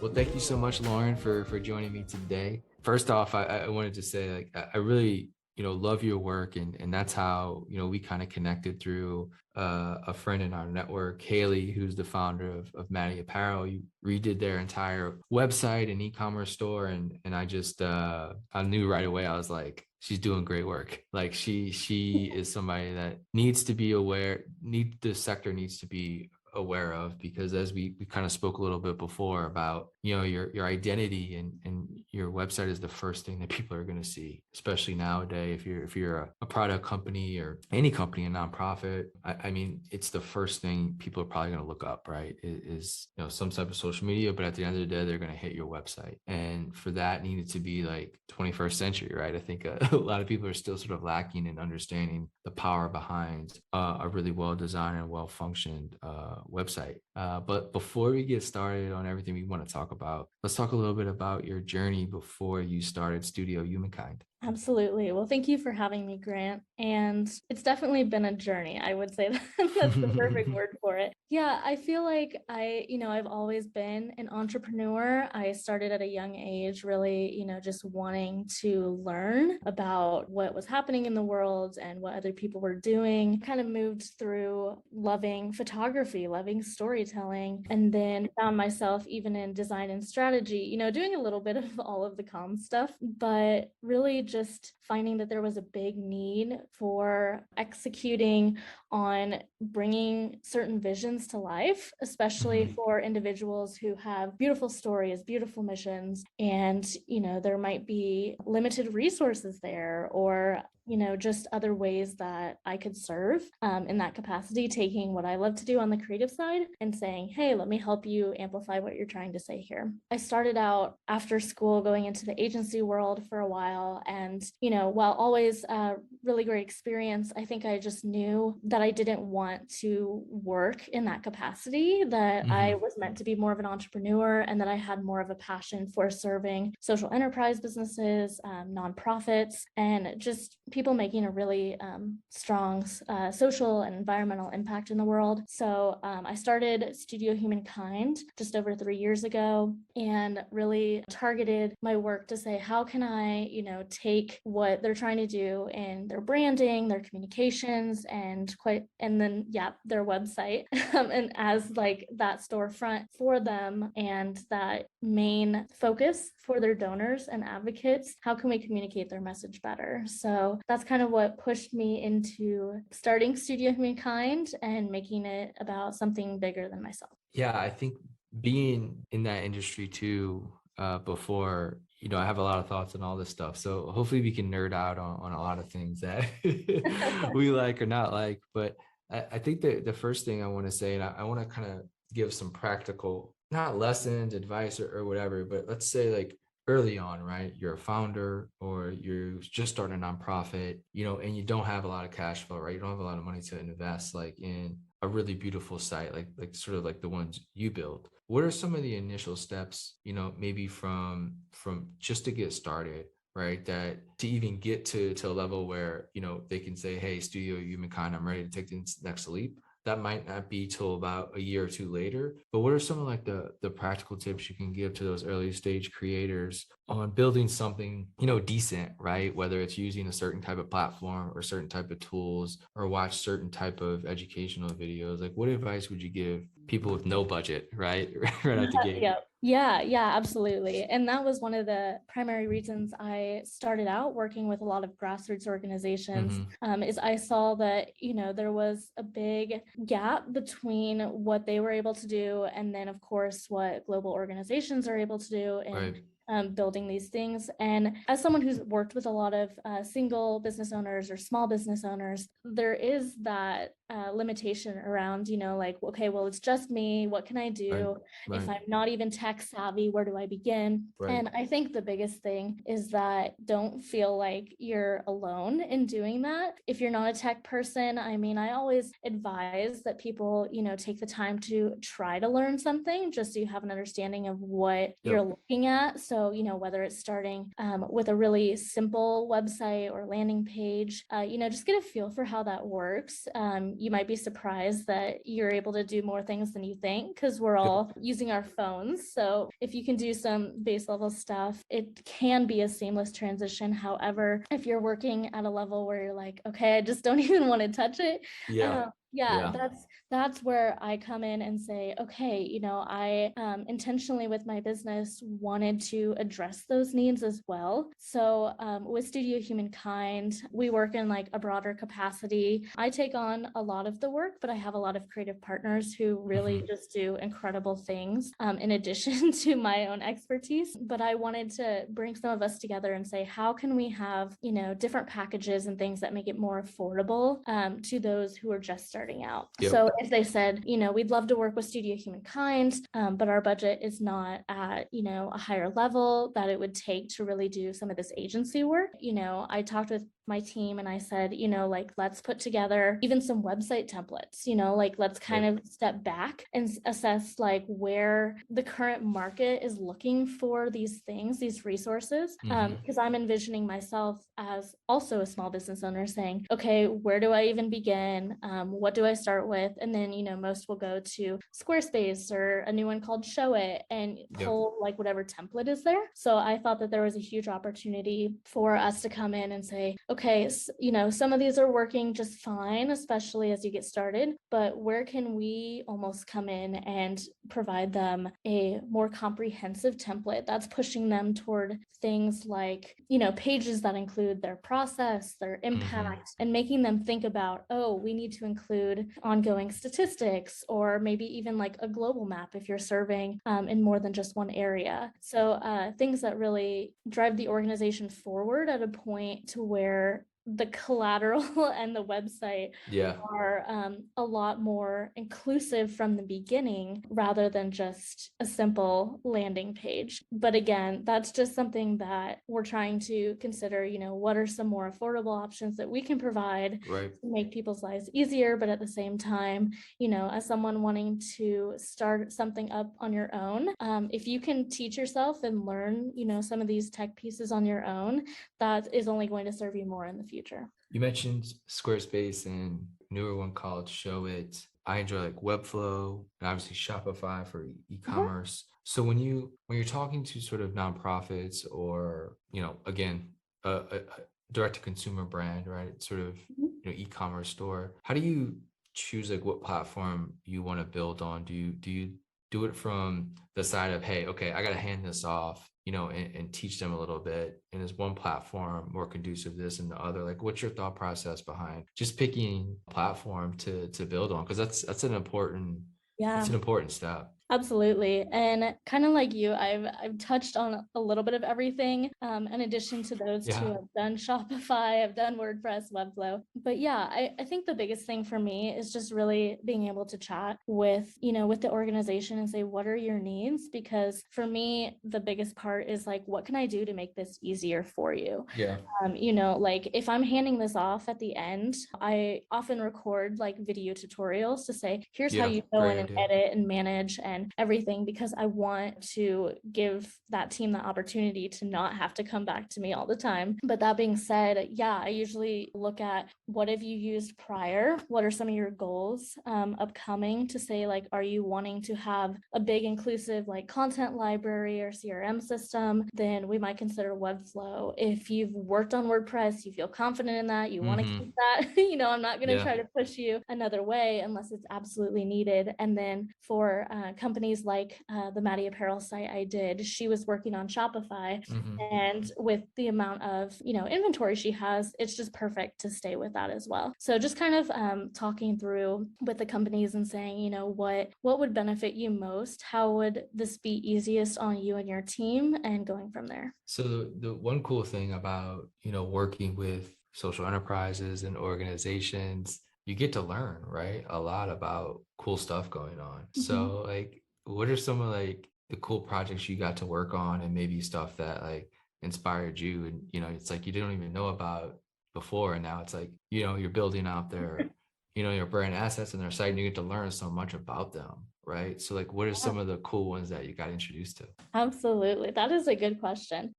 Well, thank you so much, Lauren, for joining me today. First off, I wanted to say, like, I really, love your work, and that's how, we kind of connected through a friend in our network, Haley, who's the founder of Maddie Apparel. You redid their entire website and e-commerce store, and I just I knew right away. I was like, she's doing great work. Like she is somebody that needs to be aware. The sector needs to be aware of, because as we kind of spoke a little bit before about your identity, and your website is the first thing that people are going to see, especially nowadays. If you're a product company or any company, a nonprofit, I mean, it's the first thing people are probably going to look up, right? Is some type of social media, but at the end of the day, they're going to hit your website. And for that needed to be like 21st century, right? I think a lot of people are still sort of lacking in understanding the power behind a really well designed and well functioned website. But before we get started on everything we want to talk about, let's talk a little bit about your journey before you started Studio Humankind. Absolutely. Well, thank you for having me, Grant. And it's definitely been a journey. I would say that's the perfect word for it. Yeah, I feel like I've always been an entrepreneur. I started at a young age, really, just wanting to learn about what was happening in the world and what other people were doing. Kind of moved through loving photography, loving storytelling, and then found myself even in design and strategy, doing a little bit of all of the comm stuff, but really just finding that there was a big need for executing on bringing certain visions to life, especially for individuals who have beautiful stories, beautiful missions, and, there might be limited resources there, or just other ways that I could serve in that capacity, taking what I love to do on the creative side and saying, hey, let me help you amplify what you're trying to say here. I started out after school going into the agency world for a while. And, while always a really great experience, I think I just knew that I didn't want to work in that capacity, that I was meant to be more of an entrepreneur, and that I had more of a passion for serving social enterprise businesses, nonprofits, and just people making a really strong social and environmental impact in the world. So I started Studio Humankind just over 3 years ago, and really targeted my work to say, how can I, take what they're trying to do in their branding, their communications, and then their website, and as like that storefront for them and that main focus for their donors and advocates. How can we communicate their message better? So that's kind of what pushed me into starting Studio Humankind and making it about something bigger than myself. Yeah, I think being in that industry too, before, I have a lot of thoughts on all this stuff. So hopefully we can nerd out on a lot of things that we like or not like. But I think that the first thing I want to say, and I want to kind of give some practical, not lessons, advice, or whatever, but let's say like early on, right? You're a founder or you just start a nonprofit, and you don't have a lot of cash flow, right? You don't have a lot of money to invest like in a really beautiful site, like sort of like the ones you build. What are some of the initial steps, maybe from just to get started, right? That to even get to a level where, they can say, hey, Studio Humankind, I'm ready to take the next leap. That might not be till about a year or two later. But what are some of like the practical tips you can give to those early stage creators on building something, decent, right? Whether it's using a certain type of platform or certain type of tools, or watch certain type of educational videos. Like, what advice would you give people with no budget, right? Right out the gate. Yeah, absolutely. And that was one of the primary reasons I started out working with a lot of grassroots organizations, is I saw that, there was a big gap between what they were able to do and then, of course, what global organizations are able to do. And Right. building these things. And as someone who's worked with a lot of single business owners or small business owners, there is that limitation around, like, okay, well, it's just me. What can I do? Right. If I'm not even tech savvy, where do I begin? Right. And I think the biggest thing is that don't feel like you're alone in doing that. If you're not a tech person, I mean, I always advise that people, take the time to try to learn something just so you have an understanding of what you're looking at. So, whether it's starting with a really simple website or landing page, just get a feel for how that works. You might be surprised that you're able to do more things than you think because we're Yep. all using our phones. So if you can do some base level stuff, it can be a seamless transition. However, if you're working at a level where you're like, okay, I just don't even want to touch it, Yeah. yeah, Yeah. that's where I come in and say, okay, I intentionally with my business wanted to address those needs as well. So with Studio Humankind, we work in like a broader capacity. I take on a lot of the work, but I have a lot of creative partners who really just do incredible things in addition to my own expertise. But I wanted to bring some of us together and say, how can we have, different packages and things that make it more affordable to those who are just starting out. Yep. So if they said, we'd love to work with Studio Humankind, but our budget is not at, a higher level that it would take to really do some of this agency work, I talked with my team and I said, like, let's put together even some website templates, like, let's kind of step back and assess like where the current market is looking for these things, these resources. Because I'm envisioning myself as also a small business owner saying, okay, where do I even begin? What do I start with? And then, most will go to Squarespace or a new one called Show It and pull like whatever template is there. So I thought that there was a huge opportunity for us to come in and say, okay, some of these are working just fine, especially as you get started, but where can we almost come in and provide them a more comprehensive template that's pushing them toward things like, pages that include their process, their impact, and making them think about, oh, we need to include ongoing statistics, or maybe even like a global map if you're serving in more than just one area. So things that really drive the organization forward at a point to where the collateral and the website are a lot more inclusive from the beginning rather than just a simple landing page. But again, that's just something that we're trying to consider, what are some more affordable options that we can provide to make people's lives easier, but at the same time, as someone wanting to start something up on your own, if you can teach yourself and learn, some of these tech pieces on your own, that is only going to serve you more in the future. You mentioned Squarespace and newer one called Show It. I enjoy like Webflow and obviously Shopify for e-commerce. So when you're talking to sort of nonprofits or, again, a direct to consumer brand, right? Sort of, e-commerce store, how do you choose like what platform you want to build on? Do you do it from the side of, hey, okay, I got to hand this off, and teach them a little bit. And is one platform more conducive to this and the other? Like, what's your thought process behind just picking a platform to build on? Because that's an important step. Absolutely. And kind of like you, I've touched on a little bit of everything. In addition to those two, I've done Shopify, I've done WordPress, Webflow. But yeah, I think the biggest thing for me is just really being able to chat with, with the organization and say, what are your needs? Because for me, the biggest part is like, what can I do to make this easier for you? Yeah. Like if I'm handing this off at the end, I often record like video tutorials to say, here's how you go in and edit and manage and everything, because I want to give that team the opportunity to not have to come back to me all the time. But that being said, yeah, I usually look at what have you used prior? What are some of your goals upcoming to say, like, are you wanting to have a big inclusive like content library or CRM system? Then we might consider Webflow. If you've worked on WordPress, you feel confident in that, you want to keep that, I'm not going to try to push you another way unless it's absolutely needed. And then for companies like the Maddie apparel site I did, she was working on Shopify, and with the amount of inventory she has, it's just perfect to stay with that as well. So just kind of talking through with the companies and saying, what would benefit you most? How would this be easiest on you and your team, and going from there. So the one cool thing about, working with social enterprises and organizations, you get to learn, right? A lot about cool stuff going on. So like, what are some of like the cool projects you got to work on, and maybe stuff that like inspired you? And, it's like, you didn't even know about before. And now it's like, you're building out their, your brand assets and their site, and you get to learn so much about them. right? So like, what are some of the cool ones that you got introduced to? Absolutely. That is a good question.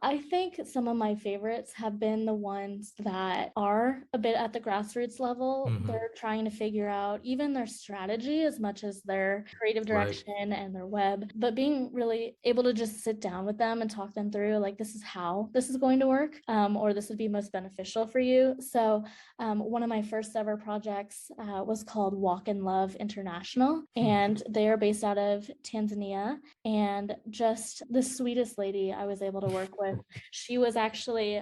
I think some of my favorites have been the ones that are a bit at the grassroots level. Hmm. They're trying to figure out even their strategy as much as their creative Right. direction and their web, but being really able to just sit down with them and talk them through like, this is how this is going to work, or this would be most beneficial for you. So, one of my first ever projects was called Walk in Love International, Hmm. and they are based out of Tanzania, and just the sweetest lady I was able to work with. She was actually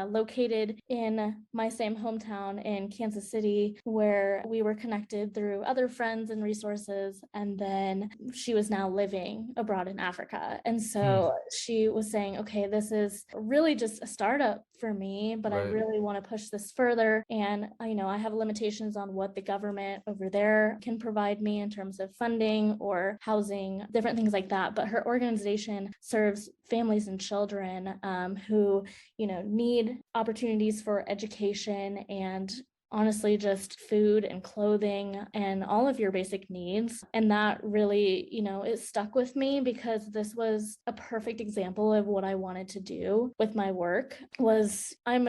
located in my same hometown in Kansas City, where we were connected through other friends and resources. And then she was now living abroad in Africa. And Hmm. so she was saying, okay, this is really just a startup for me, but I Right. really want to push this further. And, I have limitations on what the government over there can provide me in terms of funding or housing, different things like that. But her organization serves families and children who, need opportunities for education and honestly just food and clothing and all of your basic needs. And that really, it stuck with me because this was a perfect example of what I wanted to do with my work. Was I'm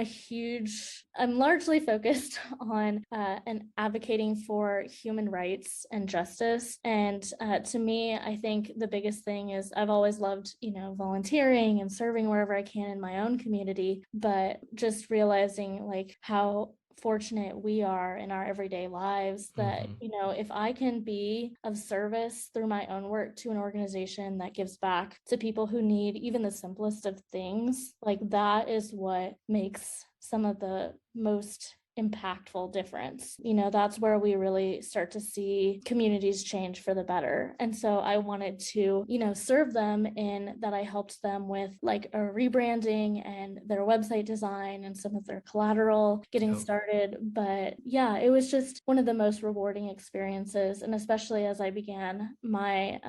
largely focused on and advocating for human rights and justice. And to me, I think the biggest thing is I've always loved, volunteering and serving wherever I can in my own community, but just realizing like how fortunate we are in our everyday lives that, Hmm. if I can be of service through my own work to an organization that gives back to people who need even the simplest of things, like that is what makes some of the most impactful difference. That's where we really start to see communities change for the better. And so I wanted to, serve them in that I helped them with like a rebranding and their website design and some of their collateral getting Yep. started. But yeah, it was just one of the most rewarding experiences. And especially as I began my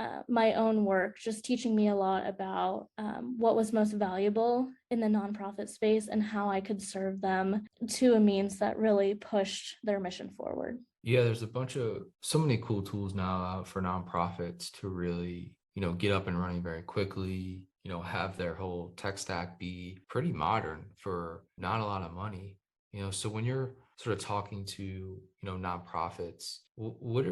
own work, just teaching me a lot about what was most valuable in the nonprofit space and how I could serve them to a means that really pushed their mission forward. Yeah, there's so many cool tools now out for nonprofits to really, get up and running very quickly, have their whole tech stack be pretty modern for not a lot of money. So when you're sort of talking to, nonprofits, what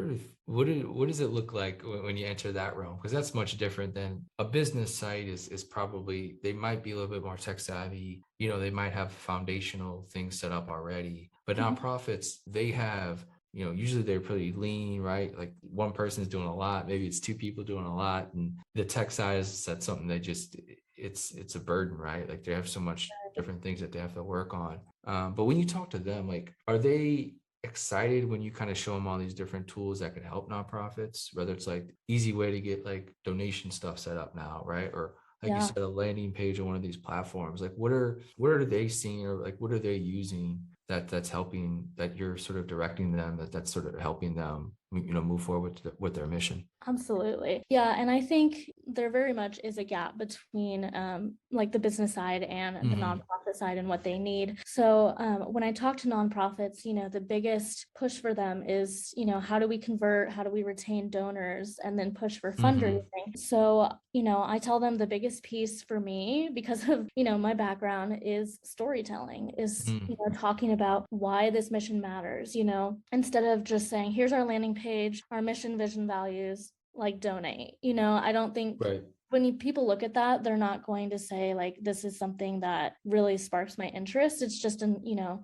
does it look like when you enter that realm? Because that's much different than a business site is probably, they might be a little bit more tech savvy, they might have foundational things set up already. But nonprofits, they have, usually they're pretty lean, right? Like one person is doing a lot, maybe it's two people doing a lot, and the tech side is that's something they just it's a burden, right? Like they have so much different things that they have to work on. But when you talk to them, like, are they excited when you kind of show them all these different tools that could help nonprofits, whether it's like easy way to get like donation stuff set up now, right? Or like you Yeah. said, a landing page on one of these platforms. Like what are they seeing, or like what are they using that's helping, that you're sort of directing them, that's sort of helping them move forward with their mission. Absolutely. Yeah. And I think there very much is a gap between like the business side and the Hmm. nonprofit side and what they need. So when I talk to nonprofits, the biggest push for them is, how do we convert, how do we retain donors and then push for Hmm. fundraising? So, I tell them the biggest piece for me because of, my background is storytelling, is, Hmm. talking about why this mission matters, instead of just saying, here's our landing page, our mission, vision, values, like donate. I don't think Right. when people look at that, they're not going to say like this is something that really sparks my interest. It's just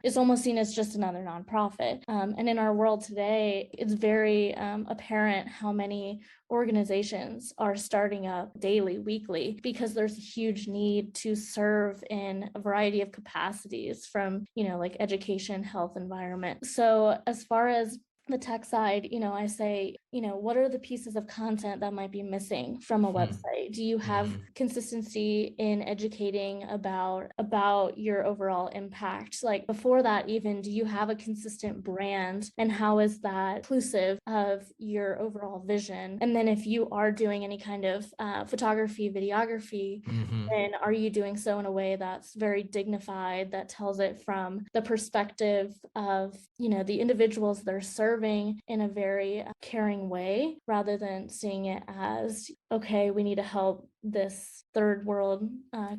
it's almost seen as just another nonprofit. And in our world today, it's very apparent how many organizations are starting up daily, weekly, because there's a huge need to serve in a variety of capacities from, like education, health, environment. So as far as the tech side, I say, what are the pieces of content that might be missing from a website? Do you have consistency in educating about your overall impact? Like before that, even, do you have a consistent brand, and how is that inclusive of your overall vision? And then if you are doing any kind of photography, videography, then are you doing so in a way that's very dignified, that tells it from the perspective of, the individuals they're serving in a very caring way, rather than seeing it as, okay, we need to help this third world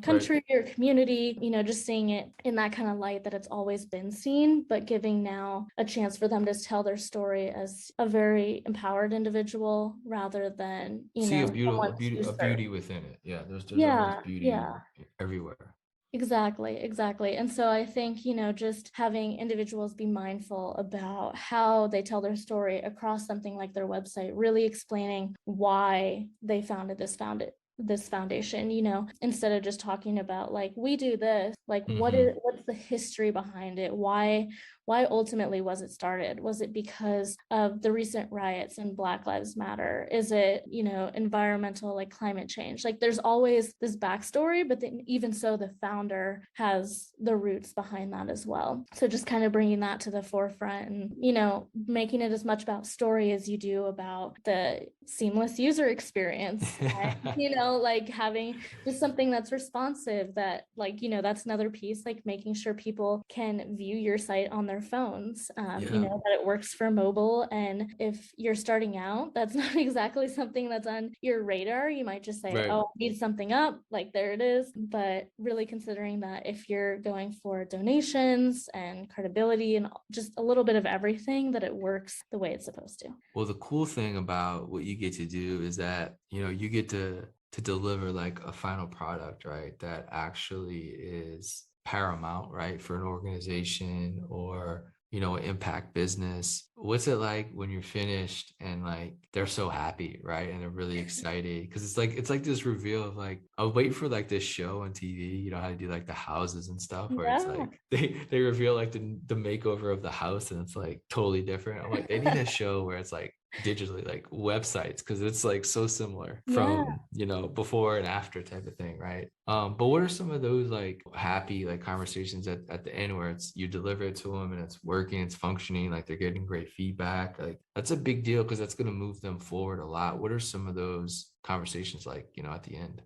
country or community, just seeing it in that kind of light that it's always been seen, but giving now a chance for them to tell their story as a very empowered individual, rather than, See someone to a serve. beauty within it. Yeah, there's always Yeah, beauty yeah. everywhere. Exactly, exactly. And so I think, just having individuals be mindful about how they tell their story across something like their website, really explaining why they founded this foundation, instead of just talking about like, we do this, like what's the history behind it? Why ultimately was it started? Was it because of the recent riots and Black Lives Matter? Is it, environmental, like climate change? Like there's always this backstory, but then even so, the founder has the roots behind that as well. So just kind of bringing that to the forefront, and, making it as much about story as you do about the seamless user experience. Like having just something that's responsive, that like, that's another piece, like making sure people can view your site on their phones, that it works for mobile. And if you're starting out, that's not exactly something that's on your radar. You might just say, oh, I need something up, like there it is. But really considering that if you're going for donations and credibility and just a little bit of everything, that it works the way it's supposed to. Well, the cool thing about what you get to do is that, you get to deliver like a final product, right? That actually is paramount, right? For an organization or, an impact business. What's it like when you're finished and like they're so happy, right? And they're really excited because it's like this reveal of like, I was waiting for like this show on TV, how to do like the houses and stuff, where it's Yeah. like they reveal like the makeover of the house and it's like totally different. I'm like, they need a show where it's like digitally, like websites, because it's like so similar Yeah. from before and after type of thing, right? But what are some of those like happy like conversations at the end where it's you deliver it to them and it's working, it's functioning, like they're getting great feedback? Like that's a big deal because that's going to move them forward a lot. What are some of those conversations like, at the end?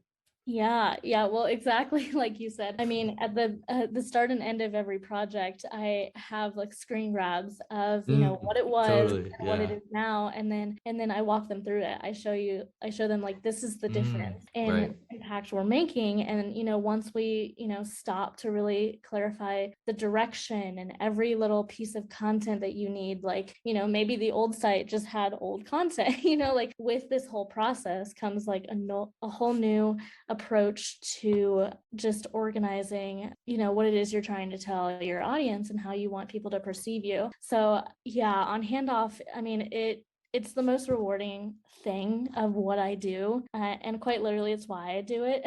Yeah, yeah, well, exactly like you said. I mean, at the start and end of every project, I have like screen grabs of, what it was and Totally. what it Yeah. is now, and then I walk them through it. I show them like, this is the difference in Right. impact we're making. And, once we, stop to really clarify the direction and every little piece of content that you need, like, maybe the old site just had old content, like with this whole process comes like a whole new approach to just organizing, what it is you're trying to tell your audience and how you want people to perceive you. So yeah, on handoff, I mean, it's the most rewarding thing of what I do. And quite literally, it's why I do it.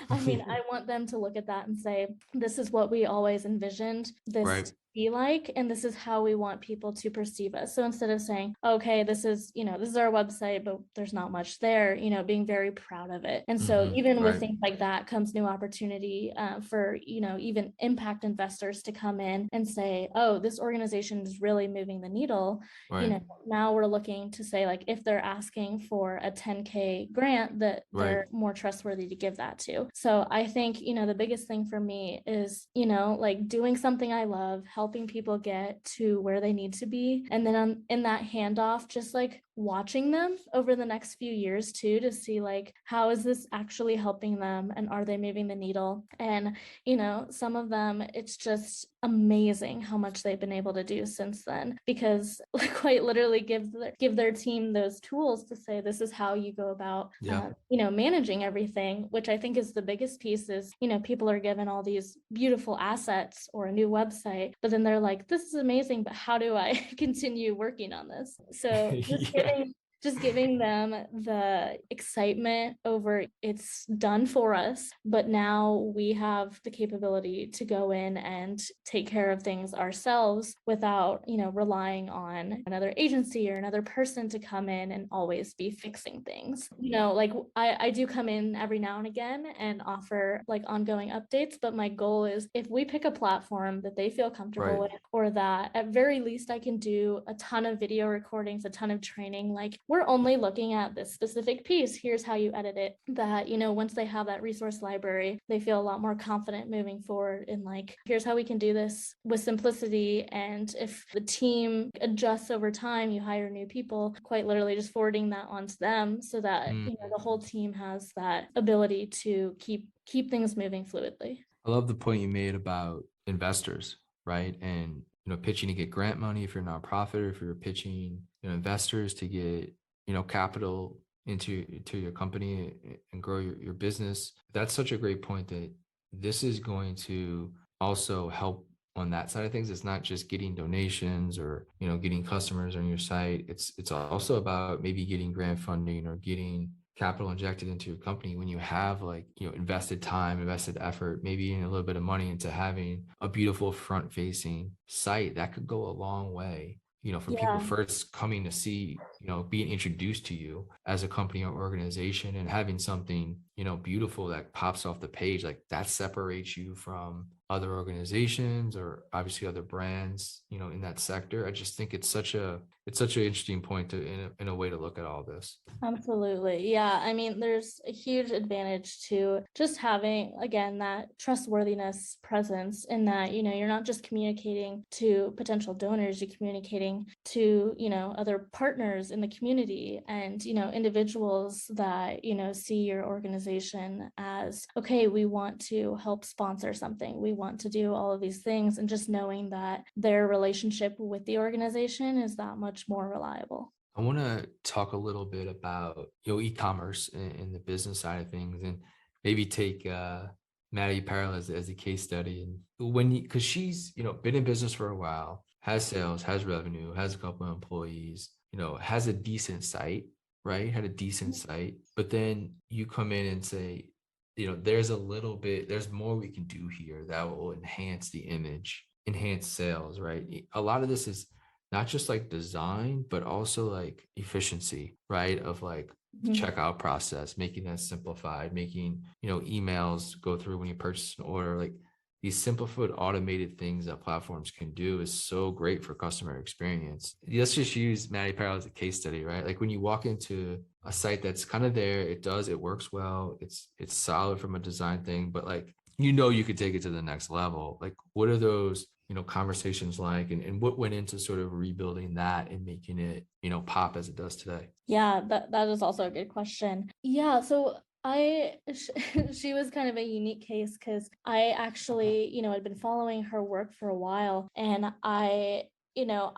I mean, I want them to look at that and say, this is what we always envisioned this Right. to be like, and this is how we want people to perceive us. So instead of saying, okay, this is our website, but there's not much there, being very proud of it. And so even with Right. things like that comes new opportunity for, even impact investors to come in and say, oh, this organization is really moving the needle. Right. Now we're looking to say, like, if they're asking for a 10K grant, that Right. they're more trustworthy to give that to. So I think, the biggest thing for me is, like doing something I love, helping people get to where they need to be. And then in that handoff, just like watching them over the next few years too, to see like, how is this actually helping them and are they moving the needle? And, some of them, it's just amazing how much they've been able to do since then, because quite literally give their team those tools to say, this is how you go about managing everything, which I think is the biggest piece. Is people are given all these beautiful assets or a new website, but then they're like, this is amazing, but how do I continue working on this? So just Yeah. just giving them the excitement over it's done for us, but now we have the capability to go in and take care of things ourselves without, relying on another agency or another person to come in and always be fixing things. Like I do come in every now and again and offer like ongoing updates, but my goal is if we pick a platform that they feel comfortable Right. with, or that at very least I can do a ton of video recordings, a ton of training, like we're only looking at this specific piece, here's how you edit it, that once they have that resource library, they feel a lot more confident moving forward in like, here's how we can do this with simplicity. And if the team adjusts over time, you hire new people, quite literally just forwarding that onto them so that Mm. the whole team has that ability to keep things moving fluidly. I love the point you made about investors, right? And pitching to get grant money if you're a nonprofit, or if you're pitching investors to get capital into your company and grow your business. That's such a great point, that this is going to also help on that side of things. It's not just getting donations or getting customers on your site. It's also about maybe getting grant funding or getting capital injected into your company when you have like invested time, invested effort, maybe even a little bit of money into having a beautiful front facing site. That could go a long way, from people Yeah. first coming to see, being introduced to you as a company or organization, and having something beautiful that pops off the page, like that separates you from other organizations or obviously other brands in that sector. I just think it's such an interesting point to in a way to look at all this. Absolutely. Yeah. I mean, there's a huge advantage to just having, again, that trustworthiness presence in that, you're not just communicating to potential donors, you're communicating to, other partners in the community and, individuals that, see your organization as, okay, we want to help sponsor something. We want to do all of these things. And just knowing that their relationship with the organization is that much more reliable. I want to talk a little bit about e-commerce and the business side of things, and maybe take Maddie Parallel as a case study. And because she's been in business for a while, has sales, has revenue, has a couple of employees, has a decent site, right? Had a decent site, but then you come in and say, there's more we can do here that will enhance the image, enhance sales, right? A lot of this is not just like design, but also like efficiency, right? Of like the Mhm. checkout process, making that simplified, making, emails go through when you purchase an order. Like these simplified automated things that platforms can do is so great for customer experience. Let's just use Maddie Apparel as a case study, right? Like when you walk into a site that's kind of there, it works well, it's solid from a design thing, but like you could take it to the next level. Like what are those conversations like, and what went into sort of rebuilding that and making it pop as it does today? Yeah, that is also a good question. Yeah, so she was kind of a unique case because I actually, had been following her work for a while, and I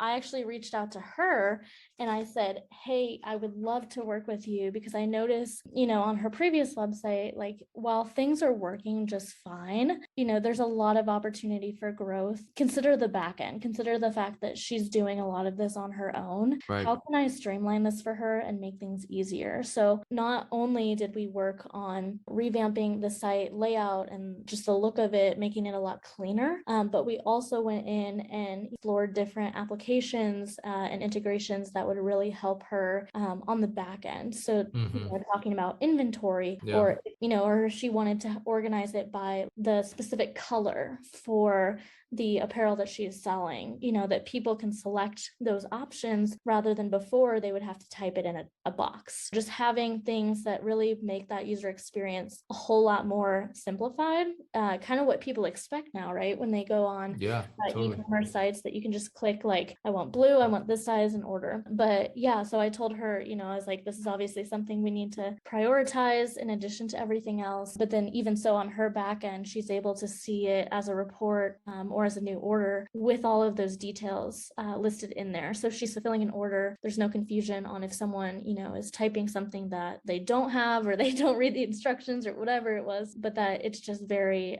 actually reached out to her and I said, "Hey, I would love to work with you because I noticed, on her previous website, like while things are working just fine, there's a lot of opportunity for growth. Consider the back end, consider the fact that she's doing a lot of this on her own. Right. How can I streamline this for her and make things easier?" So not only did we work on revamping the site layout and just the look of it, making it a lot cleaner, but we also went in and explored different applications and integrations that would really help her on the back end. So Mm-hmm. talking about inventory, Yeah. or she wanted to organize it by the specific color for the apparel that she is selling, that people can select those options rather than before they would have to type it in a box. Just having things that really make that user experience a whole lot more simplified, kind of what people expect now, right? When they go on Yeah, totally. e-commerce sites, that you can just click like, I want blue, I want this size, and order. But yeah, so I told her, I was like, this is obviously something we need to prioritize in addition to everything else. But then even so on her back end, she's able to see it as a report or as a new order with all of those details listed in there. So if she's fulfilling an order, there's no confusion on if someone, is typing something that they don't have or they don't read the instructions or whatever it was, but that it's just very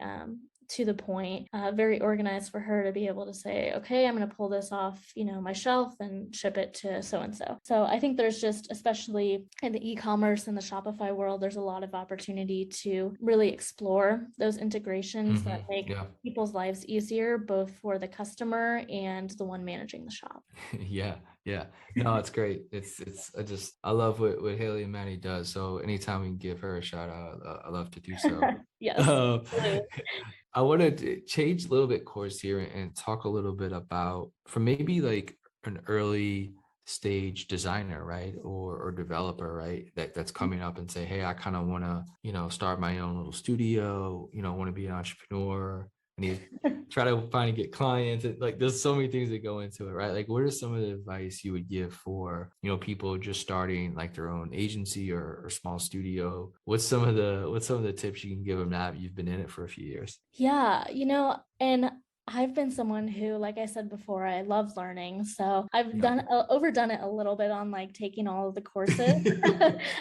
to the point, very organized for her to be able to say, okay, I'm going to pull this off, my shelf and ship it to so and so. So I think there's just, especially in the e-commerce and the Shopify world, there's a lot of opportunity to really explore those integrations that make Yeah. people's lives easier, both for the customer and the one managing the shop. Yeah, yeah. No, it's great. I love what Haley and Maddie does. So anytime we can give her a shout out, I love to do so. Yes, Um, absolutely. I wanted to change a little bit course here and talk a little bit about for maybe like an early stage designer, right? Or developer, right? That's coming up and say, hey, I kind of want to, start my own little studio, want to be an entrepreneur. I need to try to find and get clients. Like there's so many things that go into it, right? Like what are some of the advice you would give for, people just starting like their own agency or small studio? What's some of the tips you can give them now that you've been in it for a few years? Yeah, and I've been someone who, like I said before, I love learning. So I've Yeah. overdone it a little bit on like taking all of the courses.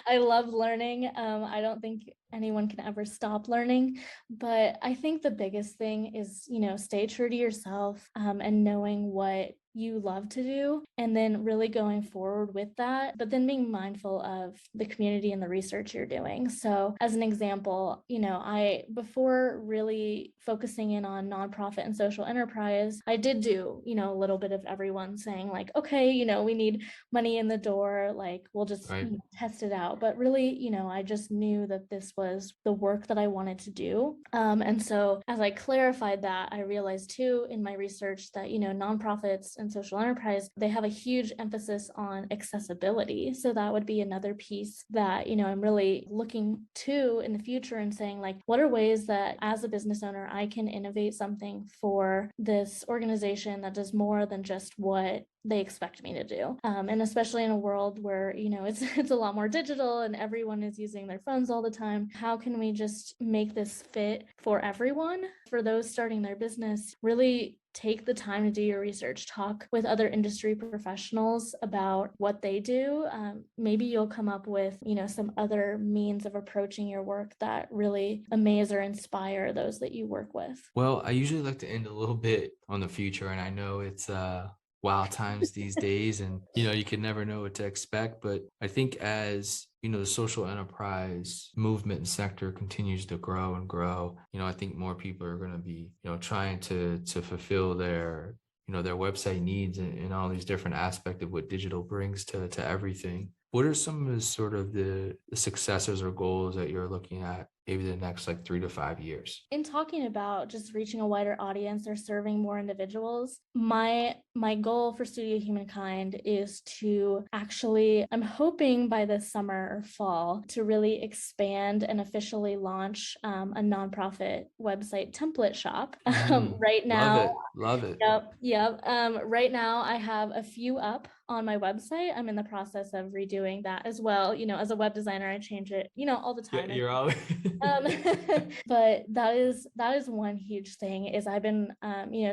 I love learning. I don't think anyone can ever stop learning, but I think the biggest thing is, stay true to yourself, and knowing what you love to do, and then really going forward with that, but then being mindful of the community and the research you're doing. So as an example, I, before really focusing in on nonprofit and social enterprise, I did do, a little bit of everyone saying like, okay, we need money in the door, like we'll just Right. test it out. But really, I just knew that this was the work that I wanted to do. And so as I clarified that, I realized too in my research that, nonprofits and social enterprise, they have a huge emphasis on accessibility. So that would be another piece that, I'm really looking to in the future and saying like, what are ways that as a business owner, I can innovate something for this organization that does more than just what they expect me to do. And especially in a world where, it's a lot more digital and everyone is using their phones all the time. How can we just make this fit for everyone? For those starting their business, really take the time to do your research, talk with other industry professionals about what they do. Maybe you'll come up with, some other means of approaching your work that really amaze or inspire those that you work with. Well, I usually like to end a little bit on the future, and I know it's wild times these days, and you can never know what to expect. But I think as the social enterprise movement and sector continues to grow and grow, I think more people are going to be trying to fulfill their website needs and all these different aspects of what digital brings to everything. What are some of the sort of the successors or goals that you're looking at maybe the next like 3 to 5 years? In talking about just reaching a wider audience or serving more individuals, my goal for Studio Humankind is to actually, I'm hoping by this summer or fall, to really expand and officially launch a nonprofit website template shop. Right Love now, it. Love it. yep, yep. Right now, I have a few up on my website. I'm in the process of redoing that as well. As a web designer, I change it, all the Yeah, time. you're all Um, but that is one huge thing is I've been,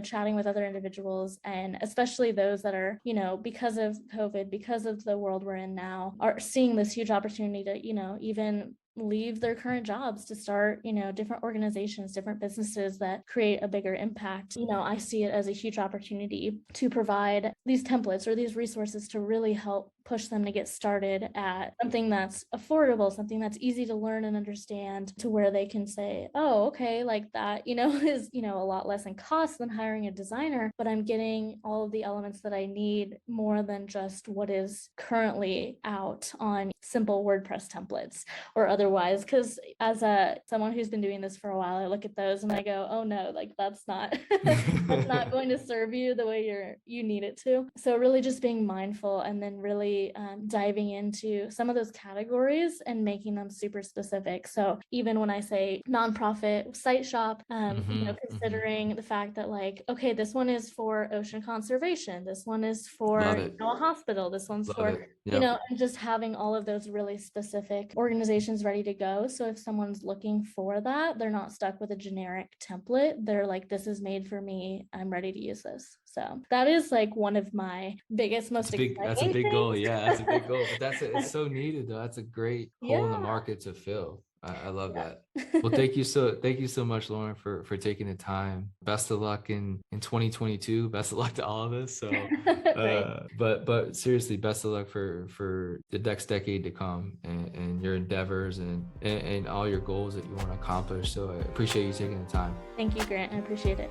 chatting with other individuals, and especially those that are, because of COVID, because of the world we're in now, are seeing this huge opportunity to, even leave their current jobs to start, different organizations, different businesses that create a bigger impact. I see it as a huge opportunity to provide these templates or these resources to really help push them to get started at something that's affordable, something that's easy to learn and understand, to where they can say, oh, okay, like that, is, a lot less in cost than hiring a designer, but I'm getting all of the elements that I need more than just what is currently out on simple WordPress templates or otherwise. Because as someone who's been doing this for a while, I look at those and I go, oh no, like that's not that's not going to serve you the way you need it to. So really just being mindful, and then really diving into some of those categories and making them super specific. So even when I say nonprofit site shop, considering the fact that like, okay, this one is for ocean conservation, this one is Love for it. a hospital, this one's Love for, it. Yep. and just having all of those really specific organizations ready to go. So if someone's looking for that, they're not stuck with a generic template. They're like, this is made for me. I'm ready to use this. So that is like one of my biggest, most That's a exciting big goal. things. Yeah, that's a big goal. But it's so needed though. That's a great hole in the Yeah. market to fill. I love Yeah. that. Well, thank you so much, Lauren, for taking the time. Best of luck in 2022. Best of luck to all of us. So, Thanks. but seriously, best of luck for the next decade to come and your endeavors and all your goals that you want to accomplish. So I appreciate you taking the time. Thank you, Grant. I appreciate it.